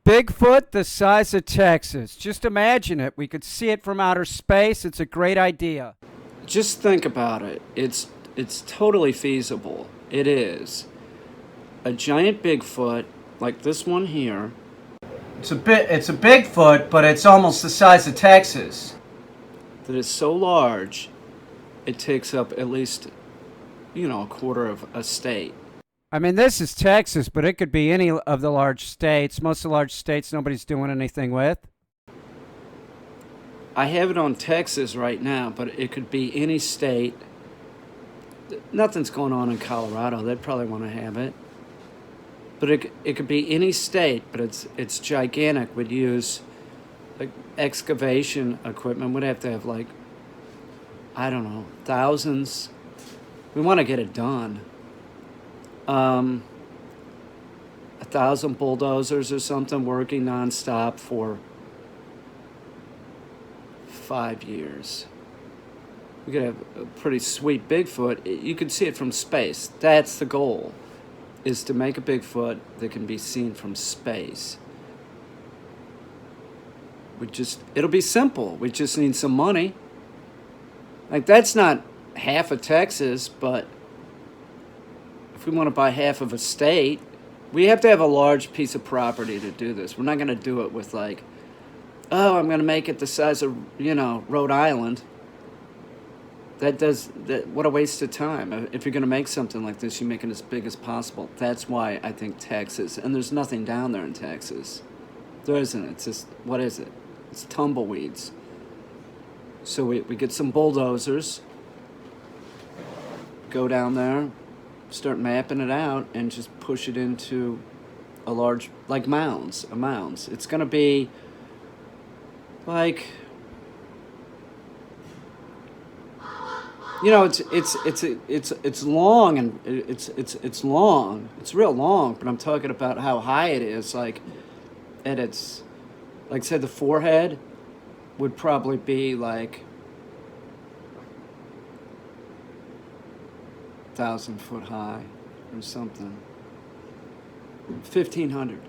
Bigfoot the size of Texas. Just imagine it. We could see it from outer space. It's a great idea. Just think about it. It's totally feasible. It is. A giant Bigfoot like this one here. It's a Bigfoot, but it's almost the size of Texas. That is so large, it takes up at least, a quarter of a state. I mean, this is Texas, but it could be any of the large states. Most of the large states nobody's doing anything with. I have it on Texas right now, but it could be any state. Nothing's going on in Colorado. They'd probably want to have it. But it could be any state, but it's gigantic. We'd use like excavation equipment. We'd have to have like, I don't know, thousands. We want to get it done. 1,000 bulldozers or something working nonstop for 5 years. We could have a pretty sweet Bigfoot. You could see it from space. That's the goal, is to make a Bigfoot that can be seen from space. It'll be simple. We just need some money. Like, that's not half of Texas, but if we want to buy half of a state, we have to have a large piece of property to do this. We're not going to do it with like, oh, I'm going to make it the size of, Rhode Island. What a waste of time. If you're going to make something like this, you make it as big as possible. That's why I think Texas, and there's nothing down there in Texas. There isn't. It's just, what is it? It's tumbleweeds. So we get some bulldozers, go down there, start mapping it out, and just push it into a large, like mounds. It's going to be like, it's long, and it's long. It's real long, but I'm talking about how high it is. Like, at its, like, say the forehead would probably be like 1,000 foot high or something. 1,500.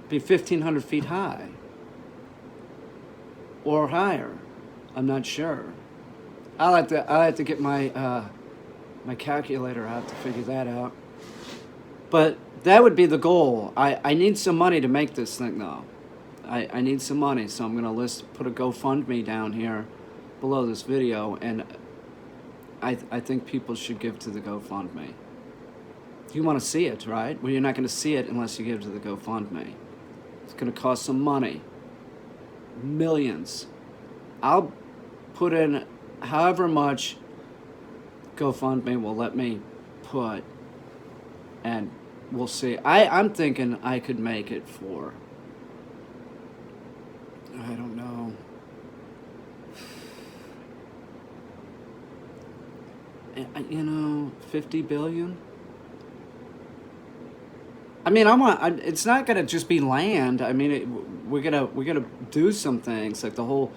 Be 1,500 feet high or higher. I'm not sure. I'll have to get my my calculator out to figure that out. But that would be the goal. I need some money to make this thing, though. I need some money, so I'm gonna put a GoFundMe down here below this video, and I think people should give to the GoFundMe. You want to see it, right? Well, you're not going to see it unless you give to the GoFundMe. It's going to cost some money. Millions. I'll put in however much GoFundMe will let me put, and we'll see. I'm thinking I could make it for, I don't know, $50 billion. I mean, it's not gonna just be land. I mean, we're gonna do some things like the whole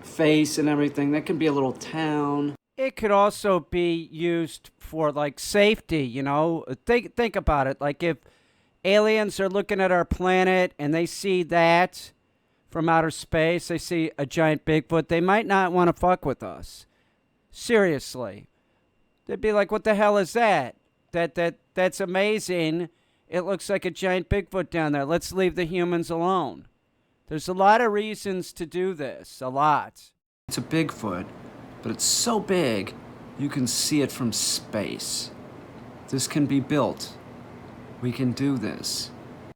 face and everything. That can be a little town. It could also be used for like safety, Think about it. Like if aliens are looking at our planet and they see that from outer space, they see a giant Bigfoot, they might not want to fuck with us. Seriously. They'd be like, "What the hell is that? That's amazing. It looks like a giant Bigfoot down there. Let's leave the humans alone." There's a lot of reasons to do this. A lot. It's a Bigfoot, but it's so big, you can see it from space. This can be built. We can do this.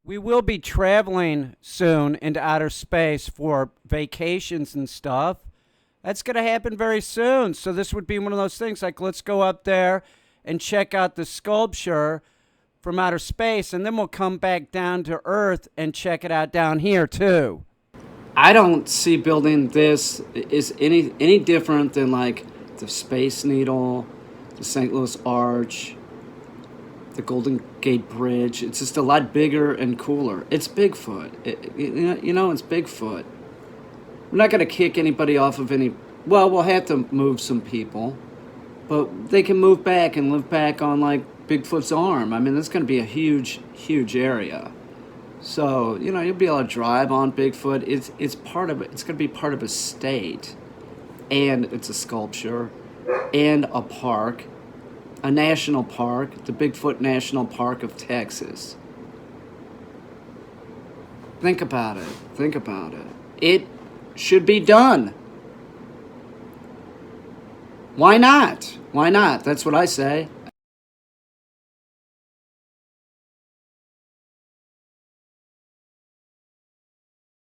We will be traveling soon into outer space for vacations and stuff. That's going to happen very soon. So this would be one of those things like, let's go up there and check out the sculpture from outer space, and then we'll come back down to Earth and check it out down here too. I don't see building this is any different than like the Space Needle, the St. Louis Arch, the Golden Gate Bridge. It's just a lot bigger and cooler. It's Bigfoot. It's Bigfoot. We're not going to kick anybody off of any. Well, we'll have to move some people, but they can move back and live back on like Bigfoot's arm. I mean, that's going to be a huge, huge area. So, you know, you'll be able to drive on Bigfoot. It's part of it. It's going to be part of a state, and it's a sculpture, and a park, a national park, the Bigfoot National Park of Texas. Think about it. Think about it. It should be done. Why not? Why not? That's what I say.